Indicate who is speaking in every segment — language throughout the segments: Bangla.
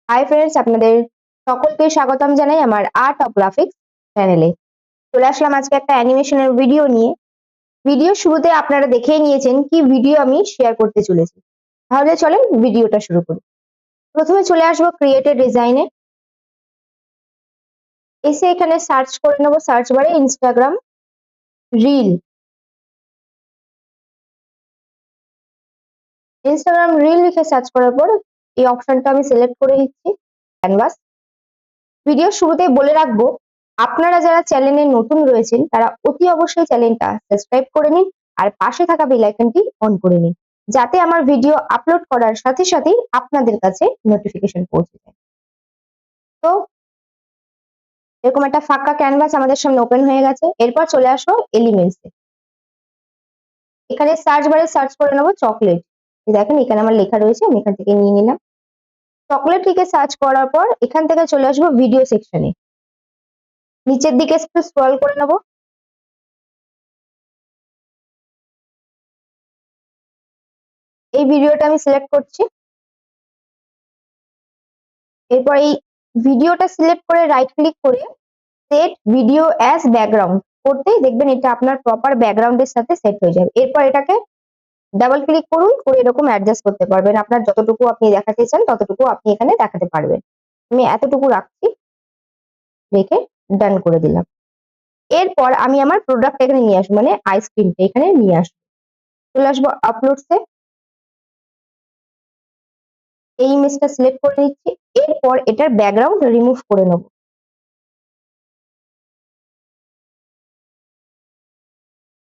Speaker 1: হাই ফ্রেন্ডস, আপনাদের সকলকে স্বাগতম জানাই আমার আর্ট অফ গ্রাফিক্স চ্যানেলে। চলে আসলাম আজকে একটা অ্যানিমেশনের ভিডিও নিয়ে। ভিডিও শুরুতে আপনারা দেখেই নিয়েছেন কি ভিডিও আমি শেয়ার করতে চলেছি। তাহলে চলেন ভিডিওটা শুরু করি। প্রথমে চলে আসবো ক্রিয়েটেড ডিজাইনে, এসে এখানে সার্চ করে নেবো সার্চ বারে ইনস্টাগ্রাম রিল। ইনস্টাগ্রাম রিল লিখে সার্চ করার পর এই অপশনটা আমি সিলেক্ট করে নিচ্ছি, ক্যানভাস। ভিডিও শুরুতেই বলে রাখবো, আপনারা যারা চ্যানেলে নতুন রয়েছেন তারা অতি অবশ্যই চ্যানেলটা সাবস্ক্রাইব করে নিন আর পাশে থাকা বেল আইকনটি অন করে নিন, যাতে আমার ভিডিও আপলোড করার সাথে সাথেই আপনাদের কাছে নোটিফিকেশন পৌঁছে যায়। তো এরকম একটা ফাঁকা ক্যানভাস আমাদের সামনে ওপেন হয়ে গেছে। এরপর চলে আসবো এলিমেন্টসে। এখানে সার্চ বারে সার্চ করে নেবো চকলেট। দেখেন এখানে আমার লেখা রয়েছে, আমি এখান থেকে নিয়ে নিলাম। চকলেট লিখে সার্চ করার পর এখান থেকে চলে আসবো ভিডিও সেকশনে। নিচের দিকে একটু স্ক্রল করে নেবো। এই ভিডিওটা আমি সিলেক্ট করছি। এরপর এই ভিডিওটা সিলেক্ট করে রাইট ক্লিক করে সেট ভিডিও অ্যাজ ব্যাকগ্রাউন্ড করতেই দেখবেন এটা আপনার প্রপার ব্যাকগ্রাউন্ডের সাথে সেট হয়ে যাবে। এরপর এটাকে ডাবল ক্লিক করুন, করে এরকম অ্যাডজাস্ট করতে পারবেন। আপনার যতটুকু আপনি দেখাতে চান ততটুকু আপনি এখানে দেখাতে পারবেন। আমি এতটুকু রাখছি, রেখে ডান করে দিলাম। এরপর আমি আমার প্রোডাক্ট এখানে নিয়ে আসবো, মানে আইসক্রিমটা এখানে নিয়ে আসবো। চলে আসবো আপলোডসে, এই ইমেজটা সিলেক্ট করে নিচ্ছি। এরপর এটার ব্যাকগ্রাউন্ড রিমুভ করে নেবো।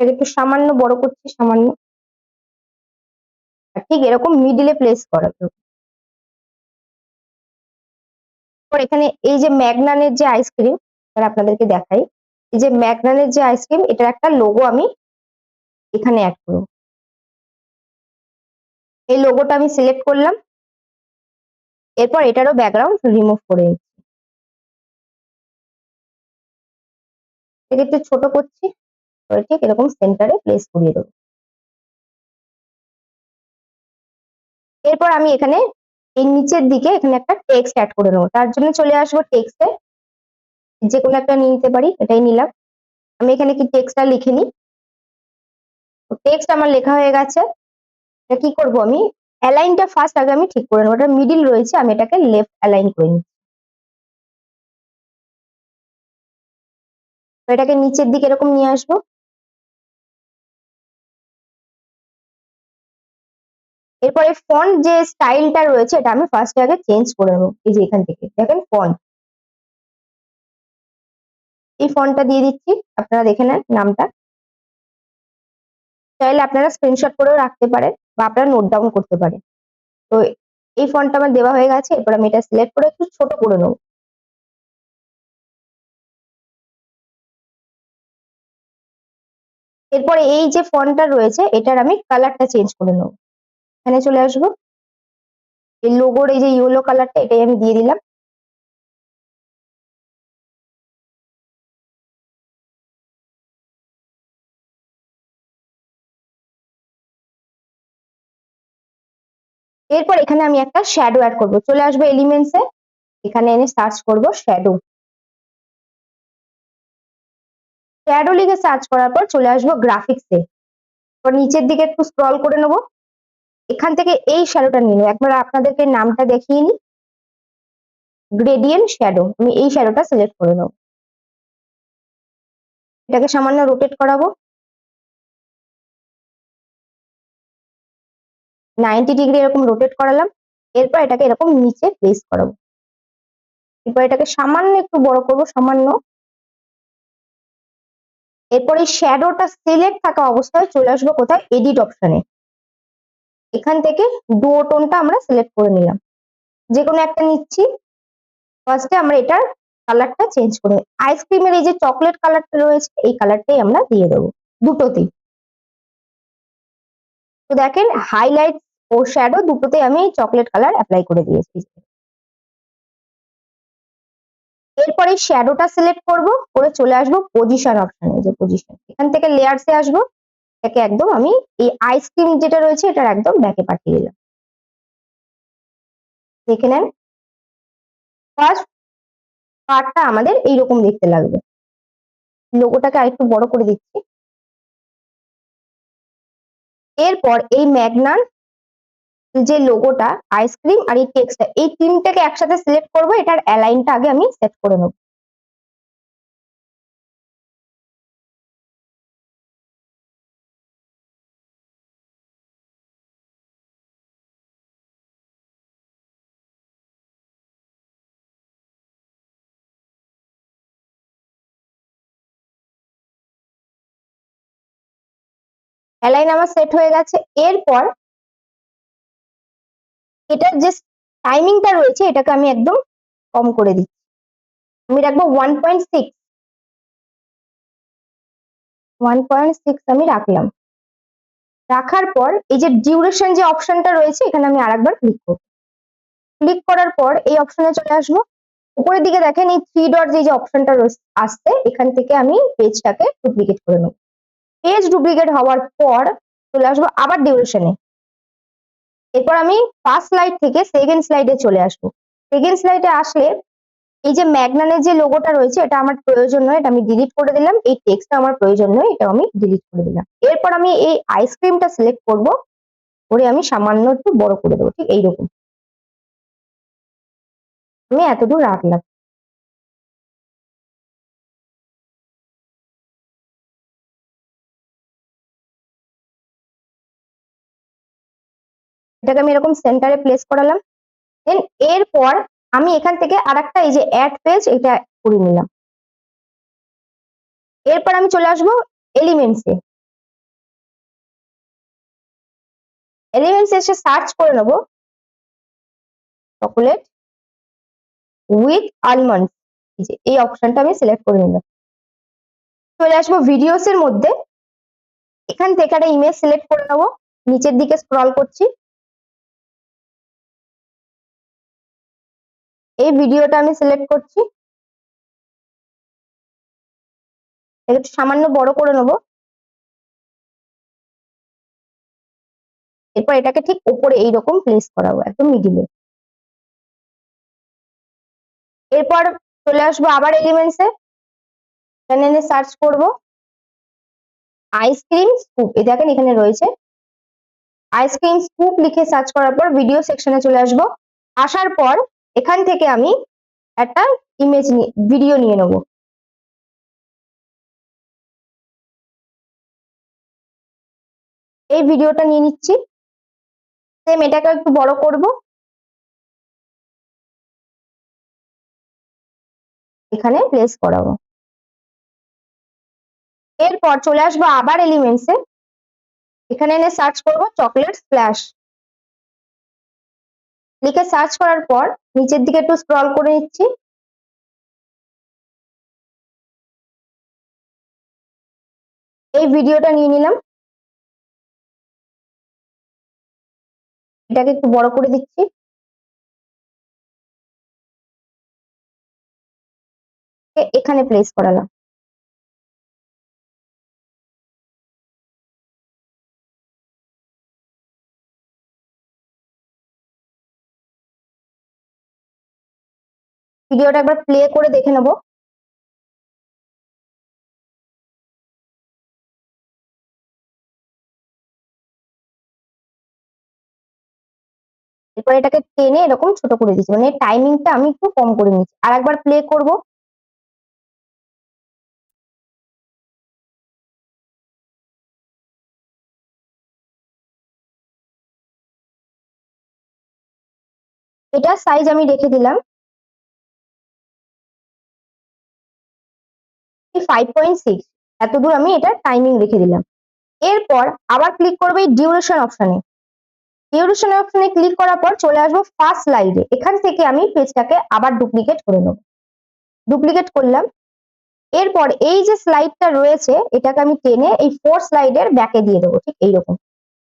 Speaker 1: এটাকে একটু সামান্য বড় করছি, সামান্য। ঠিক এরকম মিডিলে প্লেস করা। এখানে এই যে ম্যাগনানের যে আইসক্রিম, আপনাদেরকে দেখাই, এই যে ম্যাগনানের যে আইসক্রিম, এটার একটা লোগো আমি এখানে অ্যাড করব। এই লোগোটা আমি সিলেক্ট করলাম। এরপর এটারও ব্যাকগ্রাউন্ড রিমুভ করে নিচ্ছি। এটাকে একটু ছোট করছি, ঠিক এরকম সেন্টারে প্লেস করিয়ে দেবো। এরপর আমি এখানে এই নিচের দিকে এখানে একটা টেক্সট অ্যাড করে নেবো। তার জন্য চলে আসবো টেক্সটে, যে কোনো একটা নিয়ে নিতে পারি, এটাই নিলাম। আমি এখানে কি টেক্সটটা লিখে নিই। টেক্সট আমার লেখা হয়ে গেছে। এটা কি করব, আমি অ্যালাইনটা ফার্স্ট আগে আমি ঠিক করে নেবো। এটা মিডিল রয়েছে, আমি এটাকে লেফট অ্যালাইন করে নিচ্ছি। এটাকে নিচের দিকে এরকম নিয়ে আসবো। এরপরে ফন্ট যে স্টাইলটা রয়েছে এটা আমি ফার্স্ট আগে চেঞ্জ করে নেবো। এই যে এখান থেকে দেখেন ফন্ট, এই ফন্টটা দিয়ে দিচ্ছি। আপনারা দেখে নেন নামটা, চাইলে আপনারা স্ক্রিনশট করেও রাখতে পারেন বা আপনারা নোট ডাউন করতে পারেন। তো এই ফন্টটা আমার দেওয়া হয়ে গেছে। এরপর আমি এটা সিলেক্ট করে একটু ছোট করে নেবো। এরপরে এই যে ফন্টটা রয়েছে এটার আমি কালারটা চেঞ্জ করে নেবো। এখানে চলে আসবো, এই লোগোর এই যে ইয়েলো কালারটা এটাই আমি দিয়ে দিলাম। এরপর এখানে আমি একটা শ্যাডো অ্যাড করবো। চলে আসবো এলিমেন্টসে, এখানে এনে সার্চ করবো শ্যাডো। শ্যাডো লিখে সার্চ করার পর চলে আসবো গ্রাফিক্সে। নিচের দিকে একটু স্ক্রল করে নেবো। এখান থেকে এই শ্যাডোটা নিয়ে নেবো। একবার আপনাদেরকে নামটা দেখিয়ে নিই, গ্রেডিয়েন্ট শ্যাডো। আমি এই শ্যাডোটা সিলেক্ট করে নেবো। এটাকে সামান্য রোটেট করাবো, 90 ডিগ্রি এরকম রোটেট করালাম। এরপর এটাকে এরকম নিচে প্লেস করাবো। এরপর এটাকে সামান্য একটু বড় করবো, সামান্য। এরপর এই শ্যাডোটা সিলেক্ট থাকা অবস্থায় চলে আসবো কোথায়, এডিট অপশনে। এখান থেকে ডুও টোনটা আমরা সিলেক্ট করে নিলাম, যে কোনো একটা নিচ্ছি। ফার্স্টে আমরা এটার কালারটা চেঞ্জ করে, আইসক্রিমের এই যে চকলেট কালারটা রয়েছে এই কালারটাই আমরা দিয়ে দেবো দুটোতেই। তো দেখেন হাইলাইট ও শ্যাডো দুটোতে আমি চকলেট কালার অ্যাপ্লাই করে দিয়েছি। এরপরে শ্যাডোটা সিলেক্ট করব, করে চলে আসবো পজিশন অপশনে। যে পজিশন, এখান থেকে লেয়ারসে আসবো, এটাকে একদম আমি এই আইসক্রিম যেটা রয়েছে এটার একদম ব্যাকে পাঠিয়ে দিলাম। দেখে নেন ফার্স্ট পার্টটা আমাদের এইরকম দেখতে লাগবে। লোগোটাকে আরেকটু বড় করে দিচ্ছি। এরপর এই ম্যাগনার যে লোগোটা, আইসক্রিম আর এই টেক্সটটা, এই তিনটাকে একসাথে সিলেক্ট করবো। এটার অ্যালাইনটা আগে আমি সেট করে নেব। অ্যালাইন আমার সেট হয়ে গেছে। এরপর এটার যে টাইমিংটা রয়েছে এটাকে আমি একদম কম করে দিচ্ছি। আমি রাখবো 1.6। 1.6 আমি রাখলাম। রাখার পর এই যে ডিউরেশন যে অপশনটা রয়েছে এখানে আমি আরেকবার ক্লিক করব। ক্লিক করার পর এই অপশনে চলে আসবো। উপরের দিকে দেখেন এই 3 ডট যে অপশনটা আসছে, এখান থেকে আমি পেজটাকে ডুপ্লিকেট করে নেব। পেজ ডুপ্লিকেট হওয়ার পর চলে আসবো আবার ডিউরেশনে। এরপর আমি ফার্স্ট স্লাইড থেকে সেকেন্ড স্লাইডে চলে আসবো। সেকেন্ড স্লাইডে আসলে এই যে ম্যাগনানের যে লোগোটা রয়েছে এটা আমার প্রয়োজন নয়, এটা আমি ডিলিট করে দিলাম। এই টেক্সটটা আমার প্রয়োজন নয়, এটা আমি ডিলিট করে দিলাম। এরপর আমি এই আইসক্রিমটা সিলেক্ট করব, করে আমি সামান্য একটু বড় করে দেবো, ঠিক এইরকম। আমি এতদূর রাখলাম। এটাকে আমি এরকম সেন্টারে প্লেস করালাম। দেন এরপর আমি এখান থেকে আরেকটা এই যে অ্যাড পেজ এটা করে নিলাম। এরপর আমি চলে আসবো এলিমেন্টসে। এলিমেন্টসে এসে সার্চ করে নেব চকোলেট উইথ আলমন্ড। এই অপশনটা আমি সিলেক্ট করে নিলাম। চলে আসবো ভিডিওস এর মধ্যে। এখান থেকে একটা ইমেজ সিলেক্ট করে নেবো। নিচের দিকে স্ক্রল করছি। এই ভিডিওটা আমি সিলেক্ট করছি, একটু সামান্য বড় করে নেবো। এরপর এটাকে ঠিক উপরে এইরকম প্লেস করাবো, একদম মিডিলে। এরপর চলে আসবো আবার এলিমেন্টসে। এখানে সার্চ করব আইসক্রিম স্কুপ। এই দেখেন এখানে রয়েছে আইসক্রিম স্কুপ, লিখে সার্চ করার পর ভিডিও সেকশনে চলে আসবো। আসার পর এখান থেকে আমি একটা ইমেজ ভিডিও নিয়ে নেব। এই ভিডিওটা নিয়ে নিচ্ছি। সেম এটাকে একটু বড় করব, এখানে প্লেস করাবো। এরপর চলে আসবো আবার এলিমেন্টসে। এখানে এনে সার্চ করব চকলেট স্প্ল্যাশ। লিখে সার্চ করার পর নিচের দিকে একটু স্ক্রল করে নিচ্ছি। এই ভিডিওটা নিয়ে নিলাম, এটাকে একটু বড় করে দিচ্ছি। এখানে প্লেস করালাম। ভিডিওটা একবার প্লে করে দেখে নেবো। এরপর এটাকে টেনে এরকম ছোট করে দিচ্ছি, মানে টাইমিংটা আমি একটু কম করে নিচ্ছি। আর একবার প্লে করব। এটা সাইজ আমি রেখে দিলাম 5.6। এতদূর আমি এটা টাইমিং রেখে দিলাম। এরপর আবার ক্লিক করবো এই ডিউরেশন অপশনে। ডিউরেশন অপশনে ক্লিক করার পর চলে আসবো ফার্স্ট স্লাইডে। এখান থেকে আমি পেজটাকে আবার ডুপ্লিকেট করে নেব। ডুপ্লিকেট করলাম। এরপর এই যে স্লাইডটা রয়েছে এটাকে আমি টেনে এই 4 স্লাইডের ব্যাকে দিয়ে দেবো, ঠিক এইরকম।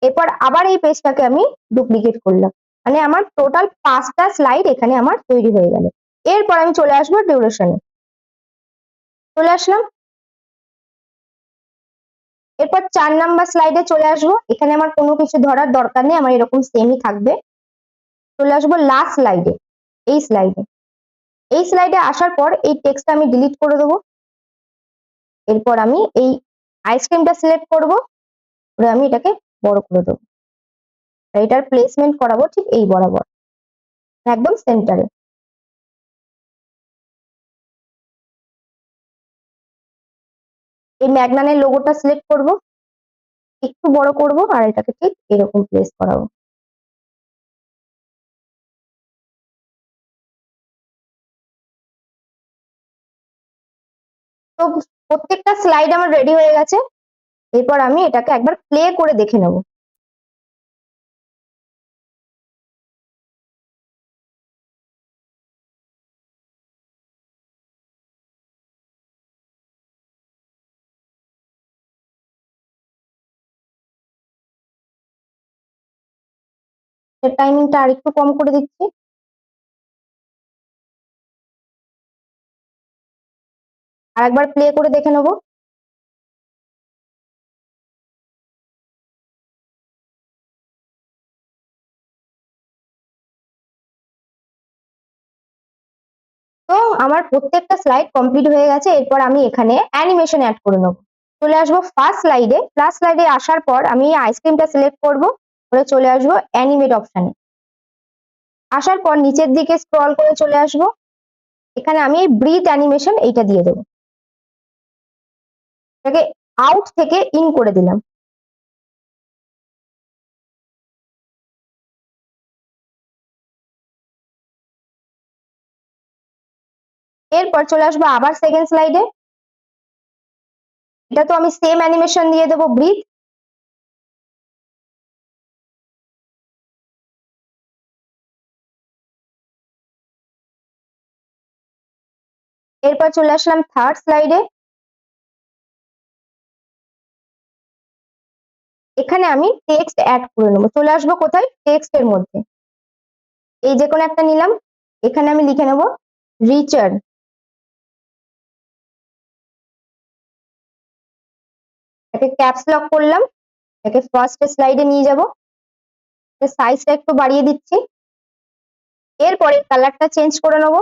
Speaker 1: এরপর আবার এই পেজটাকে আমি ডুপ্লিকেট করলাম, মানে আমার টোটাল 5টা স্লাইড এখানে আমার তৈরি হয়ে গেল। এরপর আমি চলে আসবো ডিউরেশনে। চলে আসলাম। এরপর 4 নাম্বার স্লাইডে চলে আসবো। এখানে আমার কোনো কিছু ধরার দরকার নেই, আমার এরকম সেমই থাকবে। চলে আসবো লাস্ট স্লাইডে, এই স্লাইডে। এই স্লাইডে আসার পর এই টেক্সটটা আমি ডিলিট করে দেবো। এরপর আমি এই আইসক্রিমটা সিলেক্ট করব, করে আমি এটাকে বড় করে দেবো। এটার প্লেসমেন্ট করাবো ঠিক এই বরাবর, একদম সেন্টারে। এই ম্যাগনানের লোগোটা সিলেক্ট করব, একটু বড় করব আর এটাকে ঠিক এরকম প্লেস করাবো। তো প্রত্যেকটা স্লাইড আমার রেডি হয়ে গেছে। এরপর আমি এটাকে একবার প্লে করে দেখে নেব। টাইমিংটা আর একটু কম করে দিচ্ছি। আর একবার প্লে করে দেখে নেব। তো আমার প্রত্যেকটা স্লাইড কমপ্লিট হয়ে গেছে। এরপর আমি এখানে অ্যানিমেশন অ্যাড করে নেব। চলে আসবো ফার্স্ট স্লাইডে। ফার্স্ট স্লাইডে আসার পর আমি আইসক্রিমটা সিলেক্ট করব, করে চলে আসবো অ্যানিমেট অপশানে। আসার পর নিচের দিকে স্ক্রল করে চলে আসবো, এখানে আমি এই ব্রিথ অ্যানিমেশন এইটা দিয়ে দেবো। এটাকে আউট থেকে ইন করে দিলাম। এরপর চলে আসবো আবার সেকেন্ড স্লাইডে। এটা তো আমি সেম অ্যানিমেশন দিয়ে দেবো, ব্রিথ। এরপর চলে আসলাম থার্ড স্লাইডে। এখানে আমি টেক্সট অ্যাড করে নেবো। চলে আসবো কোথায়, টেক্সটের মধ্যে। এই যে কোনো একটা নিলাম, এখানে আমি লিখে নেব রিচার্ড। এটাকে ক্যাপস লক করলাম, এটাকে ফার্স্ট স্লাইডে নিয়ে যাব। সাইজটা একটু বাড়িয়ে দিচ্ছি। এরপরে কালারটা চেঞ্জ করে নেব।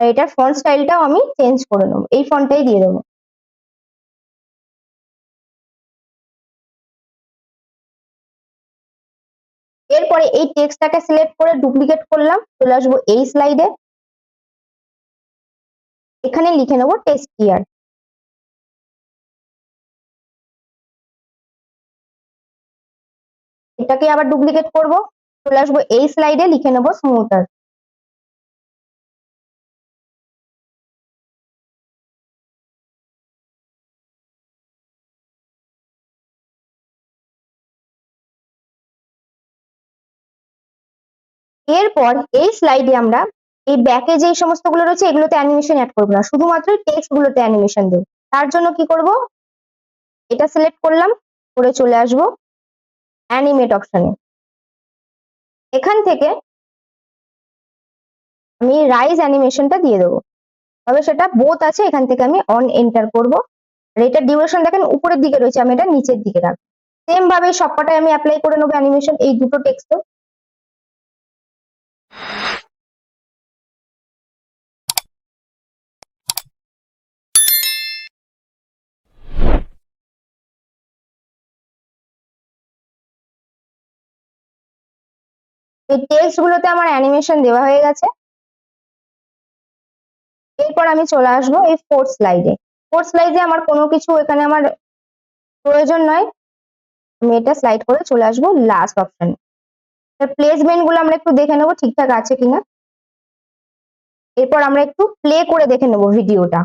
Speaker 1: এটার ফন্ট স্টাইলটাও আমি চেঞ্জ করে নেব, এই ফন্টটাই দিয়ে দেবো। এরপরে এই টেক্সটটাকে সিলেক্ট করে ডুপ্লিকেট করলাম, চলে আসবো এই স্লাইডে। এখানে লিখে নেব টেস্ট ইয়ার। এটাকে আবার ডুপ্লিকেট করব, চলে আসবো এই স্লাইডে, লিখে নেব স্মুথার। এরপর এই স্লাইডে আমরা এই ব্যাকে যে সমস্ত গুলো রয়েছে এগুলোতে অ্যানিমেশন অ্যাড করবো না, শুধুমাত্র টেক্সট গুলোতে অ্যানিমেশন দেবো। তার জন্য কি করব, এটা সিলেক্ট করলাম, করে চলে আসবো অ্যানিমেট অপশনে। এখান থেকে আমি রাইজ অ্যানিমেশনটা দিয়ে দেবো, তবে সেটা বোথ আছে। এখান থেকে আমি অন এন্টার করব। আর এটার ডিউরেশন দেখেন উপরের দিকে রয়েছে, আমি এটা নিচের দিকে রাখবো। সেম ভাবে সবকটাই আমি অ্যাপ্লাই করে নেবো অ্যানিমেশন এই দুটো টেক্সটে। এই টেক্সট গুলোতে আমার অ্যানিমেশন দেওয়া হয়ে গেছে। এরপর আমি চলে আসবো এই ফোর্থ স্লাইডে। ফোর্থ স্লাইডে আমার কোনো কিছু এখানে আমার প্রয়োজন নয়, আমি এটা স্লাইড করে চলে আসবো লাস্ট অপশনে। প্লেসমেন্ট গুলো আমরা একটু দেখে নেবো ঠিকঠাক আছে কিনা। এরপর আমরা একটু প্লে করে দেখে নেবো ভিডিওটা।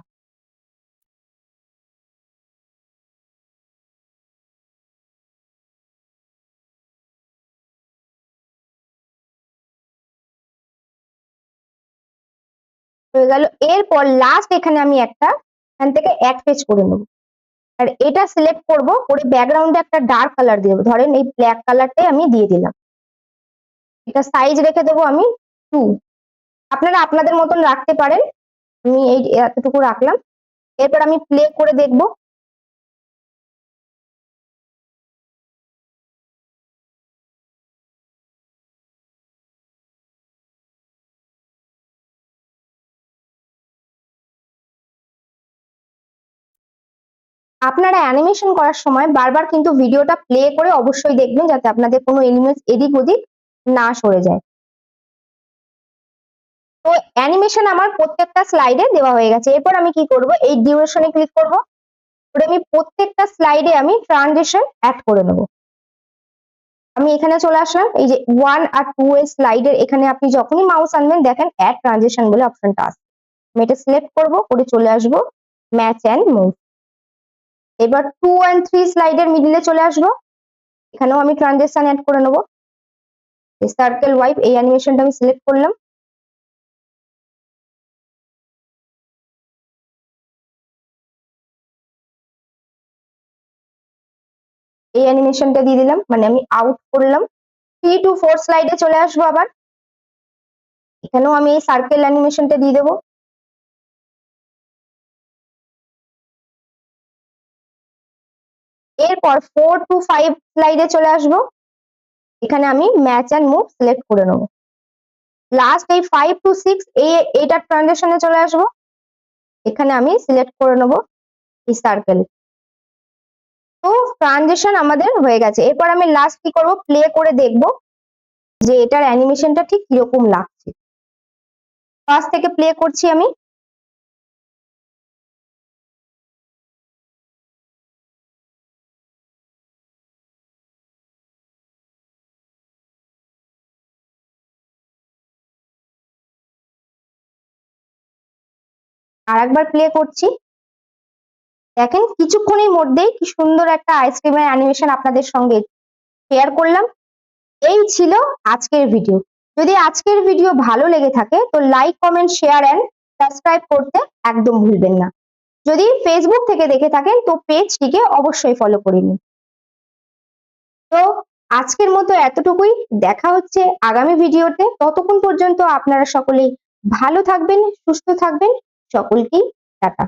Speaker 1: হয়ে গেল। এরপর লাস্ট এখানে আমি একটা এখান থেকে এক পেজ করে নেবো, আর এটা সিলেক্ট করব, করে ব্যাকগ্রাউন্ডে একটা ডার্ক কালার দিয়ে দেবো। ধরেন এই ব্ল্যাক কালারটাই আমি দিয়ে দিলাম। এটা সাইজ রেখে দেবো আমি 2। আপনারা আপনাদের মতন রাখতে পারেন, আমি এই এতটুকু রাখলাম। এরপর আমি প্লে করে দেখবো। আপনারা অ্যানিমেশন করার সময় বারবার কিন্তু ভিডিওটা প্লে করে অবশ্যই দেখবেন, যাতে আপনাদের কোনো এলিমেন্ট এদিক ওদিক না সরে যায়। তো অ্যানিমেশন আমার প্রত্যেকটা স্লাইডে দেওয়া হয়ে গেছে। এরপর আমি কি করব, এই ডিউরেশনে ক্লিক করব, করে আমি প্রত্যেকটা স্লাইডে আমি ট্রানজিশন অ্যাড করে নেব। আমি এখানে চলে আসলাম, এই যে 1 আর 2 এর স্লাইডের এখানে আপনি যখনই মাউস আনবেন দেখেন অ্যাড ট্রানজিশন বলে অপশনটা আসবে। আমি এটা সিলেক্ট করব, করে চলে আসব ম্যাচ অ্যান্ড মুভ। এবার 2 and 3 স্লাইডের মিডলে চলে আসব, এখানেও আমি ট্রানজিশন অ্যাড করে নেব। সার্কেল ওয়াইপ এই অ্যানিমেশনটা আমি সিলেক্ট করলাম। এই অ্যানিমেশনটা দিয়ে দিলাম, মানে আমি আউট করলাম। 3 to 4 স্লাইডে চলে আসবো আবার, এখানেও আমি এই সার্কেল অ্যানিমেশনটা দিয়ে দেবো। এরপর 4 to 5 স্লাইডে চলে আসবো, এখানে আমি ম্যাচ অ্যান্ড মুভ সিলেক্ট করে নেবো। লাস্ট এই 5 to 6 এইটার ট্রানজিশনে চলে আসবো, এখানে আমি সিলেক্ট করে নেবো এই সার্কেল। তো ট্রানজিশন আমাদের হয়ে গেছে। এরপর আমি লাস্ট কি করব, প্লে করে দেখবো যে এটার অ্যানিমেশনটা ঠিক কিরকম লাগছে। ফার্স্ট থেকে প্লে করছি আমি। আর একবার প্লে করছি। দেখেন কিছুক্ষণের মধ্যেই কি সুন্দর একটা আইসক্রিমের অ্যানিমেশন আপনাদের সঙ্গে শেয়ার করলাম। এই ছিল আজকের ভিডিও। যদি আজকের ভিডিও ভালো লেগে থাকে তো like, comment, share and subscribe করতে একদম ভুলবেন না। যদি ফেসবুক থেকে দেখে থাকেন তো পেজটিকে অবশ্যই ফলো করে নিন। তো আজকের মতো এতটুকুই, দেখা হচ্ছে আগামী ভিডিওতে। ততক্ষণ পর্যন্ত আপনারা সকলেই ভালো থাকবেন, সুস্থ থাকবেন। সকলকেই টাটা।